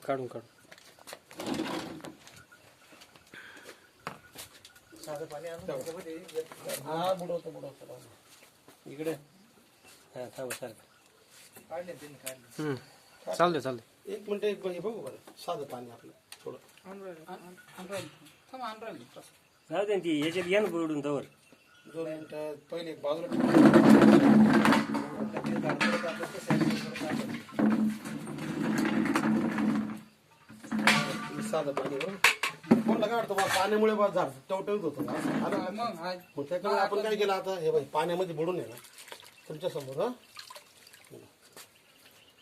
काढून काढून हा बुडवतो इकडे हा थांबा सारखं काढले त्यांनी काढले. चालते चालते. एक मिनिट एक बघू बरं साधं पाणी आपलं थोडं जाऊ दे ती याच्यात घ्या ना बुडून तवर. 2 मिनिटं पहिले एक बाजूला साधं पाणी कोणला काढतो बा पाण्यामुळे बा झाड टवटवीत होतं मग त्याच्यामुळे आपण काय केलं आता हे बाई पाण्यामध्ये बुडून आहे ना तुमच्या समोर हा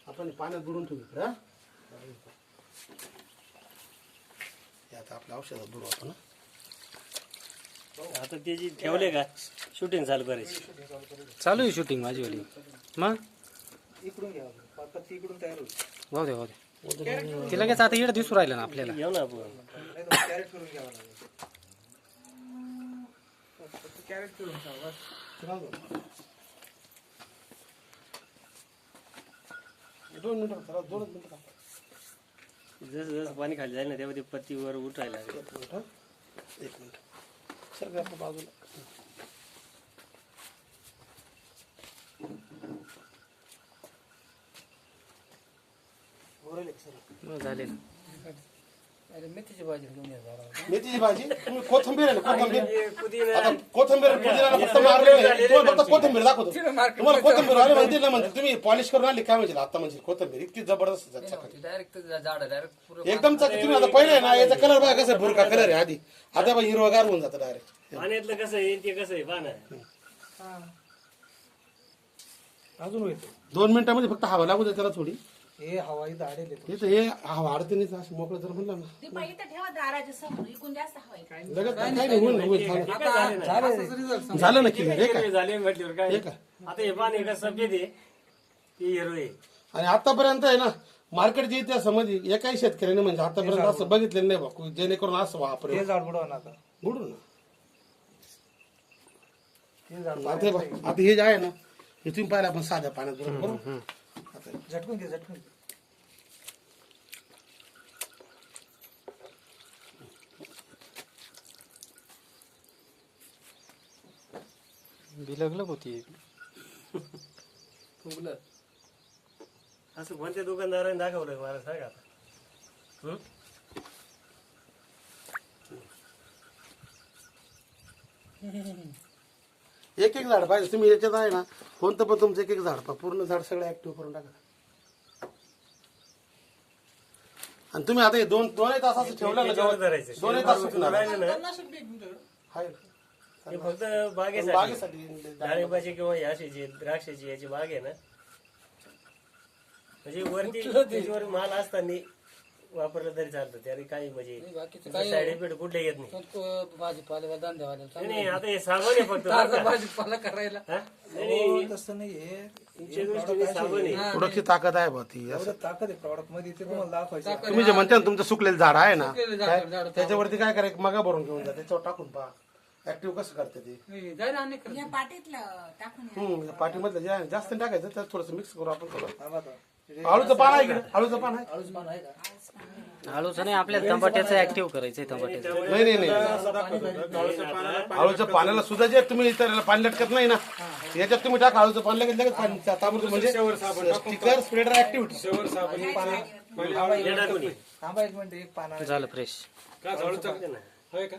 आपण पाण्यात बुडून ठेवू इकडे हा हे आता आपल्या औषधात बुडवतो ना आता त्याची ठेवले का शूटिंग चालू करायची. चालू आहे शूटिंग माझी वाली. मग इकडून घ्यावं पत्ती इकडून तयार होईल. भाऊ दे भाऊ दे. ती लगेच आता इकडे दिसू राहिलं ना आपल्याला. घेऊ ना आपण. नाही तर कॅरेट करून घ्यावं लागेल. कॅरेट करून घ्यावं दोन मिनिटं 2 मिनिटं जसं जसं पाणी खाली जाईल ना तेव्हा ते पत्तीवर उठायला लागेल. एक मिनिट सर आपल्या बाजूला झाले. मेथीची भाजी तुम्ही कोथिंबीर आहे ना कोथिंबीर आता कोथिंबीर पुदिना फक्त मारलेलं तुम्हाला फक्त कोथिंबीर दाखवतो तुम्हाला कोथिंबीर आले म्हणते ना म्हणजे तुम्ही पॉलिश करून आली काय म्हणजे आता म्हणजे कोथिंबीर इतकी जबरदस्त एकदम तुम्ही आता पहिले ना याचा कलर बघा कसं भुरका कलर आहे आधी आता बघा हिरवागार होऊन जातं डायरेक्ट पाण्यातलं कसं आहे ते कसं आहे पाना अजून होईल 2 मिनिटांमध्ये फक्त हवा लागू दे त्याला थोडी हे हवा इथं आडेल हे हवा आडते नाही असं मोकळं जर म्हणलं ना लगेच काय नाही होईल झालं ना क्लिअर हे काय झाले म्हटल्यावर काय हे काय आता हे पाणी कसं सफेद आहे ते हिरो आहे. आणि आतापर्यंत आहे ना मार्केटच्या इतिहासामध्ये एकाही शेतकऱ्याने म्हणजे आतापर्यंत असं बघितलेलं नाही बा जेणेकरून असं वापरेल बुडू ना आता हे जे आहे ना हे तुम्ही पाहिलं आपण साध्या पाण्यात बरोबर आता झटकून घे बिलगलग होती. असं कोणत्या दुकानदाराने दाखवलं मला सांगा आता. एक झाड पाहिजे तुम्ही याच्यात आहे ना कोणतं पण तुमचं एक झाड पहा पूर्ण झाड सगळं ऍक्टिव्ह करून टाका आणि तुम्ही आता हे दोनही तास असं ठेवलं ना धरायचं. 2 तास सुकणार हे फक्त बागेसाठी डाळिंबाची किंवा याशीची द्राक्षाची याची बाग आहे ना म्हणजे वरती त्याच्यावर माल असताना वापरलं तरी चालतं त्याने काही म्हणजे साईड इफेक्ट कुठले येत नाही. नाही आता हे साबण आहे फक्त भाजीपाला करायला तसं नाही तुमच्या दृष्टीने साबण आहे. थोडीशी ताकद आहे बा ती ताकद आहे प्रॉडक्ट मध्ये ते तुम्हाला दाखवायचं. तुम्ही जे म्हणता ना तुमचं सुकलेलं झाड आहे ना त्याच्यावरती काय करायचं मगा भरून घेऊन जा त्याच्यावर टाकून पहा ऍक्टिव्ह कसं करते ते पाठीमधलं जे आहे जास्त टाकायचं त्यात थोडस मिक्स करू आपण थोडं आळूचं पान आहे इकडे आळूचं पान आहे आळूचं नाही आपल्याला टमाट्याचं ऍक्टिव्ह करायचंय. टमाट्याचं नाही आळूच्या पाण्याला सुद्धा जे तुम्ही इतर पाणी लटकत नाही ना याच्यात तुम्ही टाका आळूचं पाणी लगेच लगेच पाणी ताबडतोब म्हणजे स्टिकर स्प्रेडर ऍक्टिव्हिटी थांबा एक मिनिट एक पाना झालं फ्रेश. आहे का